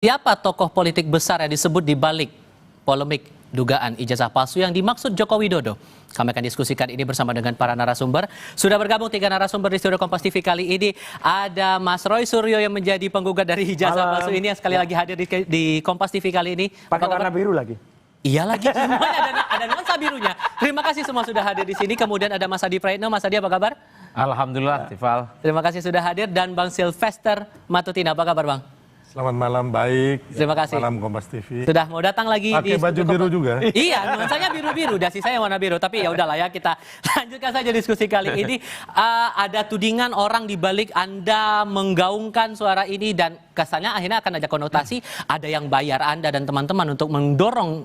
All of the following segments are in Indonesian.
Siapa tokoh politik besar yang disebut di balik polemik dugaan ijazah palsu yang dimaksud Joko Widodo? Kami akan diskusikan ini bersama dengan para narasumber. Sudah bergabung 3 narasumber di Studio Kompas TV kali ini. Ada Mas Roy Suryo yang menjadi penggugat dari ijazah palsu ini yang sekali lagi hadir di Kompas TV kali ini. Pakai warna biru lagi. Iya lagi, semuanya ada nuansa birunya. Terima kasih semua sudah hadir di sini. Kemudian ada Mas Adi Praetno. Mas Adi, apa kabar? Alhamdulillah, Tifal. Terima kasih sudah hadir. Dan Bang Sylvester Matutina, apa kabar Bang? Selamat malam, baik. Terima kasih. Malam Kompas TV. Sudah mau datang lagi pakai baju biru juga. Iya, nuansanya biru-biru. Dasi saya warna biru. Tapi ya udahlah ya, kita lanjutkan saja diskusi kali ini. Ada tudingan orang di balik Anda menggaungkan suara ini dan kesannya akhirnya akan ada konotasi ada yang bayar Anda dan teman-teman untuk mendorong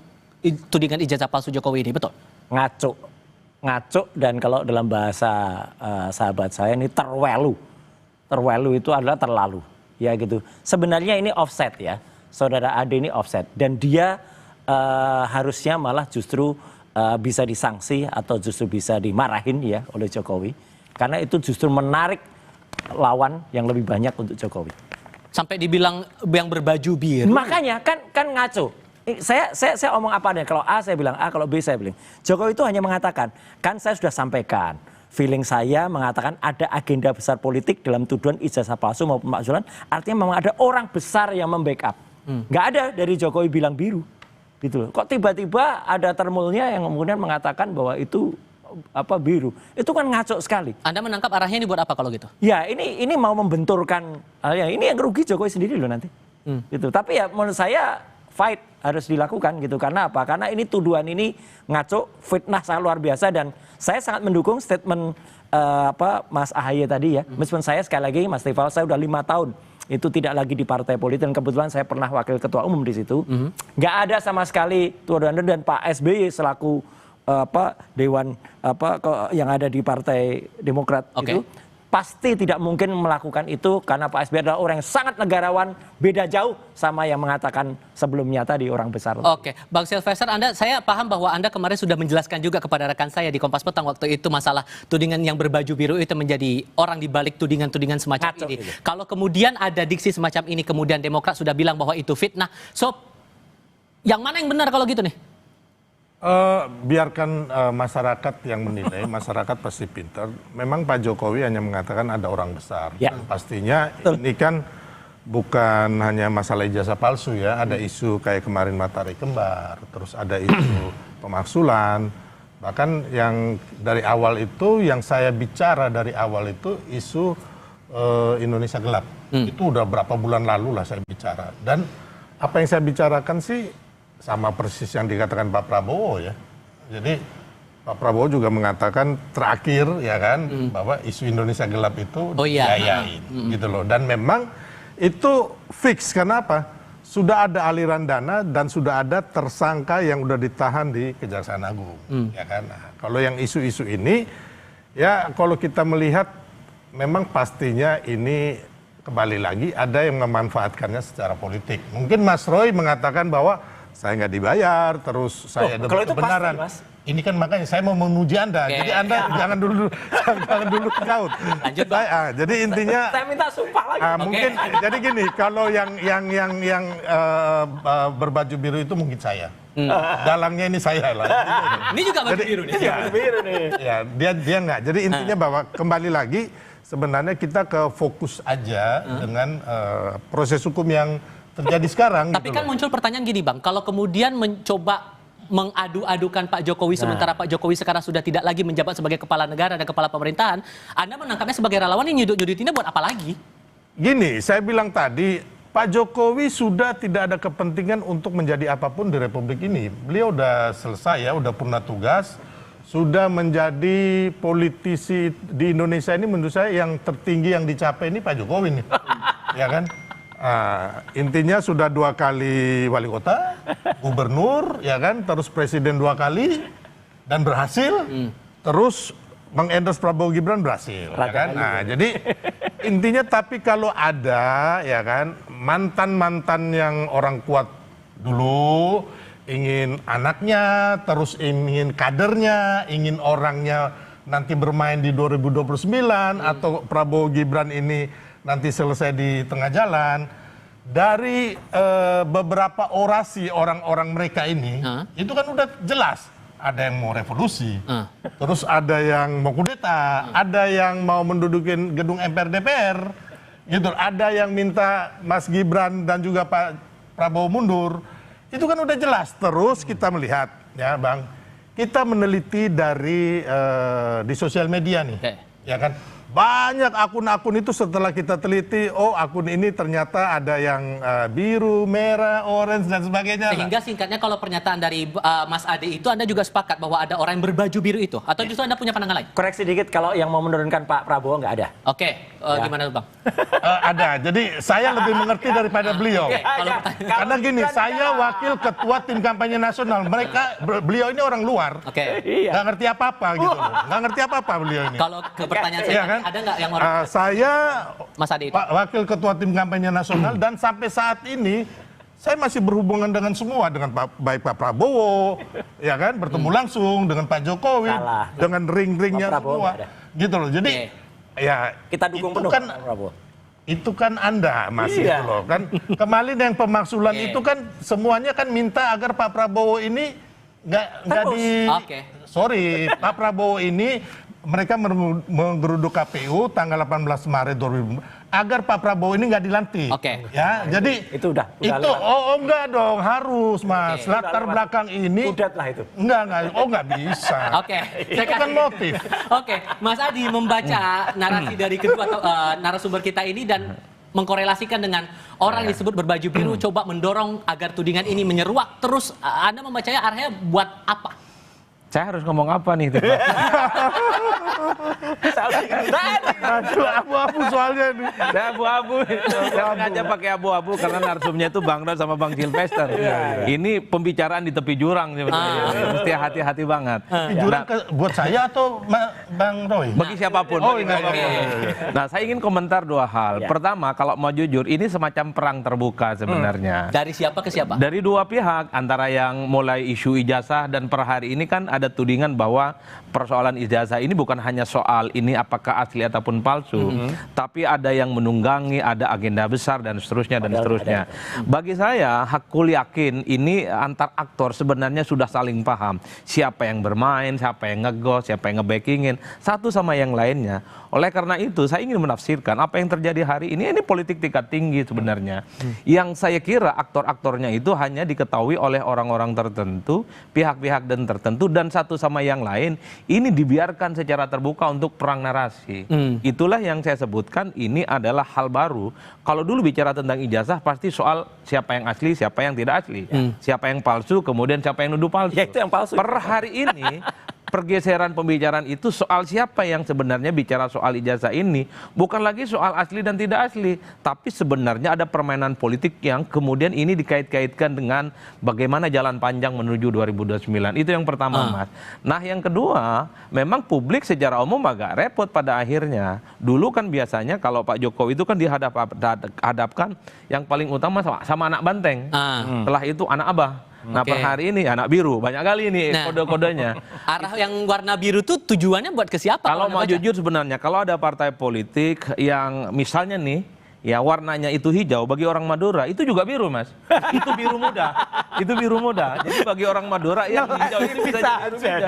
tudingan ijazah palsu Jokowi ini, betul? Ngaco dan kalau dalam bahasa sahabat saya ini terwelu. Terwelu itu adalah terlalu. Ya gitu. Sebenarnya ini offset ya, saudara Ade ini offset dan dia harusnya malah justru bisa disangsi atau justru bisa dimarahin ya oleh Jokowi karena itu justru menarik lawan yang lebih banyak untuk Jokowi. Sampai dibilang yang berbaju biru. Makanya kan ngaco. Saya omong apa adanya. Kalau A saya bilang A, kalau B saya bilang. Jokowi itu hanya mengatakan, kan saya sudah sampaikan. Feeling saya mengatakan ada agenda besar politik dalam tuduhan ijazah palsu maupun pemakzulan. Artinya memang ada orang besar yang membackup. Nggak ada dari Jokowi bilang biru. Gitu loh. Kok tiba-tiba ada termulnya yang kemudian mengatakan bahwa itu biru. Itu kan ngaco sekali. Anda menangkap arahnya ini buat apa kalau gitu? Ya ini mau membenturkan. Ini yang rugi Jokowi sendiri loh nanti. Gitu. Tapi ya menurut saya fight harus dilakukan gitu. Karena apa? Karena ini tuduhan ini ngaco, fitnah sangat luar biasa dan saya sangat mendukung statement Mas Ahaye tadi ya. Meskipun saya sekali lagi Mas Tifal saya udah 5 tahun itu tidak lagi di partai politik dan kebetulan saya pernah wakil ketua umum di situ. Nggak ada sama sekali tuduhan dan Pak SBY selaku dewan yang ada di Partai Demokrat itu pasti tidak mungkin melakukan itu karena Pak SBY adalah orang yang sangat negarawan, beda jauh sama yang mengatakan sebelumnya tadi orang besar. Oke, Bang Sylvester, saya paham bahwa Anda kemarin sudah menjelaskan juga kepada rekan saya di Kompas Petang waktu itu masalah tudingan yang berbaju biru itu menjadi orang di balik tudingan-tudingan semacam ini. Kalau kemudian ada diksi semacam ini, kemudian Demokrat sudah bilang bahwa itu fitnah, so yang mana yang benar kalau gitu nih? Biarkan masyarakat yang menilai, masyarakat pasti pintar. Memang Pak Jokowi hanya mengatakan ada orang besar. Ya. Dan pastinya ini kan bukan hanya masalah ijazah palsu ya, ada isu kayak kemarin matahari kembar, terus ada isu pemaksulan. Bahkan yang dari awal itu, yang saya bicara dari awal itu isu Indonesia gelap. Itu udah berapa bulan lalu lah saya bicara. Dan apa yang saya bicarakan sih sama persis yang dikatakan Pak Prabowo ya. Jadi Pak Prabowo juga mengatakan terakhir ya kan bahwa isu Indonesia gelap itu diayain gitu loh. Dan memang itu fix karena apa? Sudah ada aliran dana dan sudah ada tersangka yang udah ditahan di Kejaksaan Agung ya kan. Nah, kalau yang isu-isu ini ya kalau kita melihat memang pastinya ini kembali lagi ada yang memanfaatkannya secara politik. Mungkin Mas Roy mengatakan bahwa saya nggak dibayar, terus saya ada kebenaran. Pasti, Mas. Ini kan makanya saya mau menguji Anda. Jadi Anda jangan dulu jauh. Lanjut, jadi intinya saya minta sumpah lagi. Mungkin jadi gini, kalau yang berbaju biru itu mungkin saya. Dalangnya ini saya lah. Ini juga baju biru nih. Biru nih. Ya, dia nggak. Jadi intinya bahwa kembali lagi sebenarnya kita ke fokus aja dengan proses hukum yang terjadi sekarang. Tapi kan muncul pertanyaan gini Bang, kalau kemudian mencoba mengadu-adukan Pak Jokowi sementara Pak Jokowi sekarang sudah tidak lagi menjabat sebagai kepala negara dan kepala pemerintahan, Anda menangkapnya sebagai relawan yang nyudut-nyudutinnya buat apa lagi? Gini, saya bilang tadi, Pak Jokowi sudah tidak ada kepentingan untuk menjadi apapun di Republik ini. Beliau udah selesai ya, udah purna tugas, sudah menjadi politisi di Indonesia ini menurut saya yang tertinggi yang dicapai ini Pak Jokowi nih, ya kan? Intinya sudah 2 kali wali kota, gubernur, ya kan, terus presiden 2 kali dan berhasil, terus mengendorse Prabowo Gibran berhasil, ya kan. Nah, jadi intinya tapi kalau ada, ya kan, mantan yang orang kuat dulu ingin anaknya, terus ingin kadernya, ingin orangnya nanti bermain di 2029 atau Prabowo Gibran ini nanti selesai di tengah jalan. dari beberapa orasi orang-orang mereka ini, itu kan udah jelas. Ada yang mau revolusi, terus ada yang mau kudeta, ada yang mau mendudukin gedung MPR DPR, gitu. Ada yang minta Mas Gibran dan juga Pak Prabowo mundur. Itu kan udah jelas. Terus kita melihat, ya Bang, kita meneliti dari di sosial media nih, ya kan. Banyak akun-akun itu setelah kita teliti, oh akun ini ternyata ada yang biru, merah, orange dan sebagainya. Sehingga singkatnya kalau pernyataan dari Mas Ade itu Anda juga sepakat bahwa ada orang yang berbaju biru itu? Atau justru Anda punya pandangan lain? Koreksi dikit, kalau yang mau menurunkan Pak Prabowo nggak ada. Oke, gimana Bang? Ada, jadi saya lebih mengerti daripada beliau. Karena gini, saya wakil ketua tim kampanye nasional. Beliau ini orang luar, nggak ngerti apa-apa gitu. Nggak ngerti apa-apa beliau ini. Kalau ke pertanyaan saya, kan? ada nggak yang orang saya Mas Ade itu? wakil ketua tim kampanye nasional dan sampai saat ini saya masih berhubungan dengan semua, dengan baik Pak Prabowo, ya kan, bertemu langsung dengan Pak Jokowi, dengan ring-ringnya semua, gitu loh. Jadi ya kita dukung penuh kan, Pak Prabowo. Itu kan Anda masih gitu loh kan. Kemarin yang pemaksulan itu kan semuanya kan minta agar Pak Prabowo ini nggak di, sorry, Pak Prabowo ini mereka menggeruduk KPU tanggal 18 Maret 2020 agar Pak Prabowo ini nggak dilantik. Ya, jadi itu udah enggak dong, harus Mas. Latar belakang ini lah itu. Enggak bisa. Itu kan motif. Mas Adi membaca narasi dari kedua narasumber kita ini dan mengkorelasikan dengan orang yang disebut berbaju biru coba mendorong agar tudingan ini menyeruak terus. Anda membacanya arahnya buat apa? Saya harus ngomong apa nih? Abu-abu soalnya nih. Saya abu-abu. Saya sengaja pakai abu-abu karena narsumnya itu Bang Rod sama Bang Silvester. Ini pembicaraan di tepi jurang sebenarnya. Mesti hati-hati banget. Jurang buat saya atau Bang Roy? Bagi siapapun. Nah, saya ingin komentar dua hal. Pertama, kalau mau jujur, ini semacam perang terbuka sebenarnya. Dari siapa ke siapa? Dari dua pihak, antara yang mulai isu ijazah dan per hari ini kan ada tudingan bahwa persoalan ijazah ini bukan hanya soal ini apakah asli ataupun palsu, tapi ada yang menunggangi, ada agenda besar dan seterusnya dan seterusnya. Bagi saya, hakul yakin ini antar aktor sebenarnya sudah saling paham siapa yang bermain, siapa yang ngegos, siapa yang ngebackingin satu sama yang lainnya. Oleh karena itu, saya ingin menafsirkan apa yang terjadi hari ini politik tingkat tinggi sebenarnya. Yang saya kira aktor-aktornya itu hanya diketahui oleh orang-orang tertentu, pihak-pihak dan tertentu, dan satu sama yang lain ini dibiarkan secara terbuka untuk perang narasi. Itulah yang saya sebutkan ini adalah hal baru. Kalau dulu bicara tentang ijazah pasti soal siapa yang asli, siapa yang tidak asli, siapa yang palsu, kemudian siapa yang nuduh palsu. Ya, itu yang palsu. Per hari ini pergeseran pembicaraan itu soal siapa yang sebenarnya bicara soal ijazah ini bukan lagi soal asli dan tidak asli, tapi sebenarnya ada permainan politik yang kemudian ini dikait-kaitkan dengan bagaimana jalan panjang menuju 2029. Itu yang pertama, Mas. Nah, yang kedua, memang publik secara umum agak repot pada akhirnya. Dulu kan biasanya kalau Pak Jokowi itu kan dihadapkan yang paling utama sama anak banteng. Setelah itu anak abah. Nah, per hari ini anak biru, banyak kali ini kode-kodenya. Arah yang warna biru itu tujuannya buat ke siapa? Kalau mau jujur sebenarnya, kalau ada partai politik yang misalnya nih, ya warnanya itu hijau, bagi orang Madura itu juga biru, Mas. Itu biru muda. Itu biru muda. Jadi bagi orang Madura yang hijau itu bisa jadi biru muda.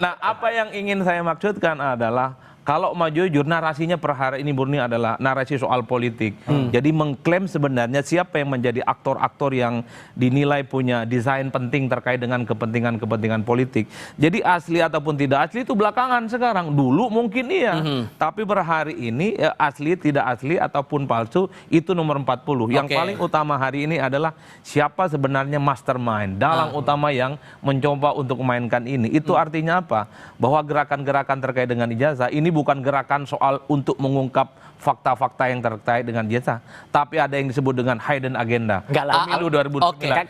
Nah, apa yang ingin saya maksudkan adalah kalau mau jujur, narasinya per hari ini murni adalah narasi soal politik. Jadi mengklaim sebenarnya siapa yang menjadi aktor-aktor yang dinilai punya desain penting terkait dengan kepentingan-kepentingan politik. Jadi asli ataupun tidak asli itu belakangan sekarang. Dulu mungkin iya. Tapi per hari ini asli, tidak asli ataupun palsu itu nomor 40. Yang paling utama hari ini adalah siapa sebenarnya mastermind, dalang utama yang mencoba untuk memainkan ini. Itu artinya apa? Bahwa gerakan-gerakan terkait dengan ijazah ini bukan gerakan soal untuk mengungkap fakta-fakta yang terkait dengan ijazah, tapi ada yang disebut dengan hidden agenda. Pemilu 2009.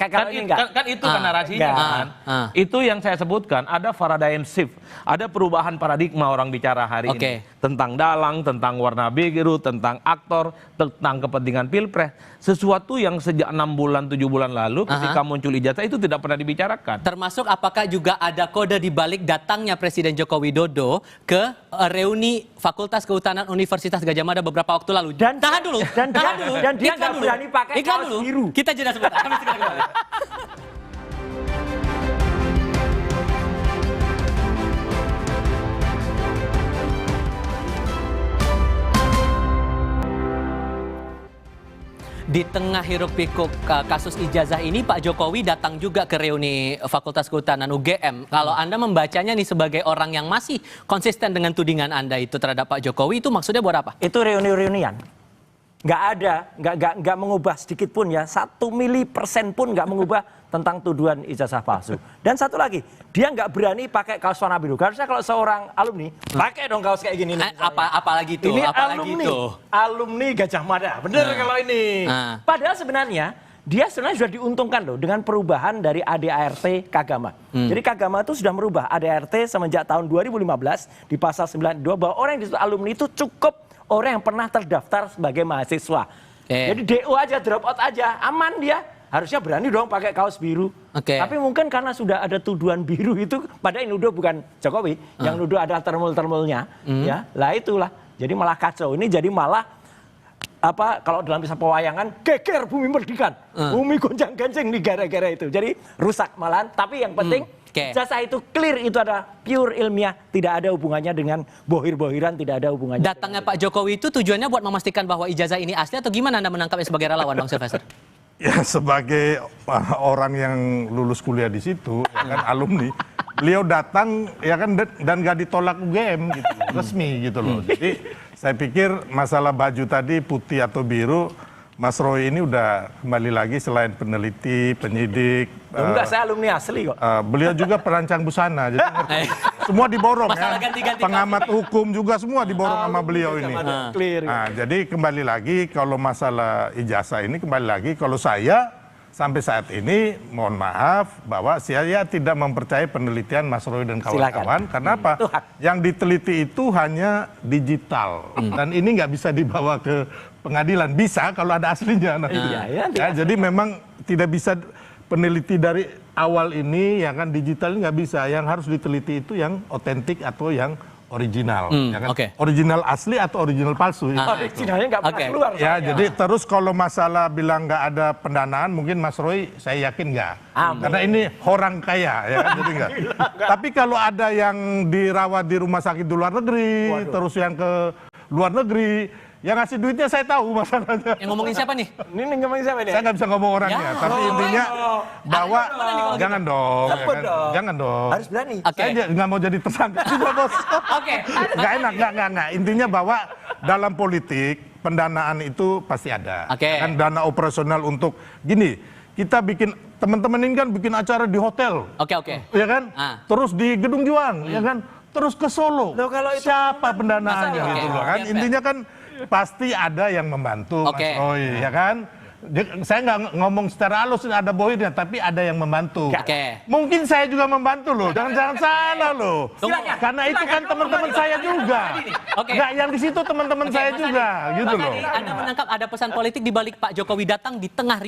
Kan itu kan narasinya kan. Itu yang saya sebutkan, ada paradigm shift, ada perubahan paradigma orang bicara hari ini. Tentang dalang, tentang warna biru, tentang aktor, tentang kepentingan pilpres. Sesuatu yang sejak 6 bulan, 7 bulan lalu ketika muncul ijazah itu tidak pernah dibicarakan. Termasuk apakah juga ada kode di balik datangnya Presiden Joko Widodo ke reuni reuni Fakultas Kehutanan Universitas Gadjah Mada beberapa waktu lalu. Tahan dulu. Dan dia Iklan nggak dulu. berani pakai Iklan kaos dulu. biru. Kita jeda sebentar. Kami segera kembali. Di tengah hiruk pikuk kasus ijazah ini, Pak Jokowi datang juga ke reuni Fakultas Kehutanan UGM. Kalau Anda membacanya nih sebagai orang yang masih konsisten dengan tudingan Anda itu terhadap Pak Jokowi, itu maksudnya buat apa? Itu reuni-reunian. Nggak ada, nggak mengubah sedikit pun ya, 1 milipersen pun nggak mengubah tentang tuduhan ijazah palsu. Dan satu lagi, dia nggak berani pakai kaos warna biru. Harusnya kalau seorang alumni, pakai dong kaos kayak gini. Apalagi itu? Ini Apalagi alumni, itu? alumni Gadjah Mada, bener kalau ini. Padahal sebenarnya, dia sebenarnya sudah diuntungkan loh dengan perubahan dari ADART Kagama. Jadi Kagama itu sudah merubah ADART semenjak tahun 2015 di pasal 92 bahwa orang yang disebut alumni itu cukup orang yang pernah terdaftar sebagai mahasiswa. Jadi DO aja, drop out aja, aman dia. Harusnya berani dong pakai kaos biru. Tapi mungkin karena sudah ada tuduhan biru itu, padahal yang nuduh bukan Jokowi, yang nuduh adalah termul-termulnya. Ya, lah itulah. Jadi malah kacau. Ini jadi malah apa kalau dalam kisah pewayangan geger bumi merdikan, bumi gonjang-ganjing nih gara-gara itu. Jadi rusak malahan. Tapi yang penting ijazah itu clear, itu ada pure ilmiah, tidak ada hubungannya dengan bohir-bohiran, tidak ada hubungannya. Datangnya Pak Jokowi itu tujuannya buat memastikan bahwa ijazah ini asli atau gimana Anda menangkapnya sebagai relawan, Bang Sylvester? Ya sebagai orang yang lulus kuliah di situ, ya kan alumni, beliau datang ya kan dan gak ditolak UGM gitu, resmi gitu loh. Jadi saya pikir masalah baju tadi putih atau biru, Mas Roy ini udah kembali lagi selain peneliti, penyidik. Enggak, saya alumni asli kok. Beliau juga perancang busana, jadi ngerti. Semua diborong Masalah ya. ganti-ganti Pengamat hukum juga semua diborong sama beliau ini. Clear. Nah, jadi kembali lagi kalau masalah ijazah ini kembali lagi kalau saya sampai saat ini mohon maaf bahwa saya tidak mempercayai penelitian Mas Roy dan kawan-kawan. Karena apa? Yang diteliti itu hanya digital dan ini nggak bisa dibawa ke pengadilan. Bisa kalau ada aslinya. Nah, jadi memang tidak bisa peneliti dari awal ini ya kan digital nggak bisa. Yang harus diteliti itu yang otentik atau yang original. Ya kan? Original asli atau original palsu. Originalnya nggak pernah keluar. Ya, jadi terus kalau masalah bilang nggak ada pendanaan, mungkin Mas Roy saya yakin nggak. Karena ini orang kaya, ya kan? Jadi nggak. Tapi kalau ada yang dirawat di rumah sakit di luar negeri, terus yang ke luar negeri, yang ngasih duitnya saya tahu masalahnya. Yang ngomongin siapa nih? Ini ngomongin siapa nih? Saya nggak bisa ngomong orangnya, tapi intinya bahwa jangan dong, ya kan? Jangan dong. Harus berani. Saya nggak mau jadi tersangka juga bos. Nggak enak, nggak. Intinya bahwa dalam politik pendanaan itu pasti ada. Kan dana operasional untuk gini. Kita bikin teman-teman ini kan bikin acara di hotel. Ya kan? Terus di Gedung Juang, ya kan? Terus ke Solo. Siapa pendanaannya gitu loh kan? Intinya kan pasti ada yang membantu Mas Roy, ya kan? Saya nggak ngomong secara halus ada bohirnya, tapi ada yang membantu. Mungkin saya juga membantu loh, jangan salah loh. Karena itu kan teman-teman saya juga. Nggak yang di situ teman-teman saya juga, gitu loh. Anda menangkap ada pesan politik di balik Pak Jokowi datang di tengah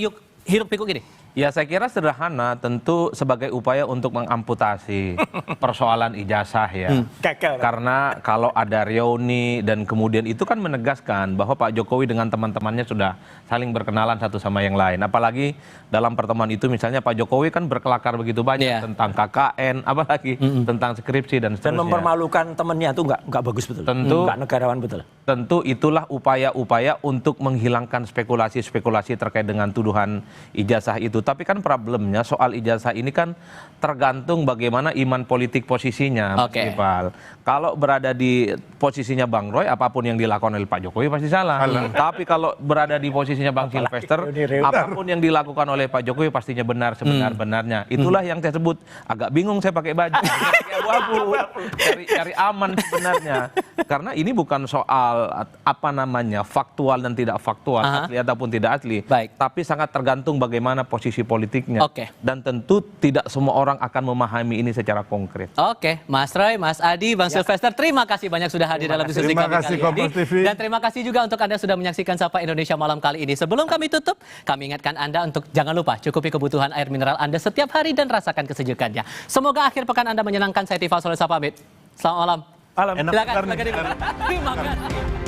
hiruk pikuk ini? Ya saya kira sederhana, tentu sebagai upaya untuk mengamputasi persoalan ijazah ya. Karena kalau ada reuni dan kemudian itu kan menegaskan bahwa Pak Jokowi dengan teman-temannya sudah saling berkenalan satu sama yang lain. Apalagi dalam pertemuan itu misalnya Pak Jokowi kan berkelakar begitu banyak tentang KKN, apalagi tentang skripsi dan seterusnya. Dan mempermalukan temannya itu nggak bagus betul. Tentu nggak negarawan betul. Tentu itulah upaya-upaya untuk menghilangkan spekulasi-spekulasi terkait dengan tuduhan ijazah itu. Tapi kan problemnya soal ijazah ini kan tergantung bagaimana iman politik posisinya, Mas Ipal. Kalau berada di posisinya Bang Roy, apapun yang dilakukan oleh Pak Jokowi pasti salah. Tapi kalau berada di posisinya Bang Sylvester, apapun yang dilakukan oleh Pak Jokowi pastinya benar sebenar-benarnya. Itulah yang saya sebut agak bingung saya pakai baju, pakai abu-abu, cari aman sebenarnya. Karena ini bukan soal apa namanya faktual dan tidak faktual, asli ataupun tidak asli, tapi sangat tergantung bagaimana posisi politiknya. Dan tentu tidak semua orang akan memahami ini secara konkret. Mas Roy, Mas Adi, Bang Sylvester, terima kasih banyak sudah hadir dalam diskusi kami kali ini. Dan terima kasih juga untuk Anda sudah menyaksikan Sapa Indonesia malam kali ini. Sebelum kami tutup, kami ingatkan Anda untuk jangan lupa cukupi kebutuhan air mineral Anda setiap hari dan rasakan kesejukannya. Semoga akhir pekan Anda menyenangkan. Saya Tifal Solesa pamit. Selamat malam. Alam. Enak Silakan, benar nih. silakan. Terima kasih.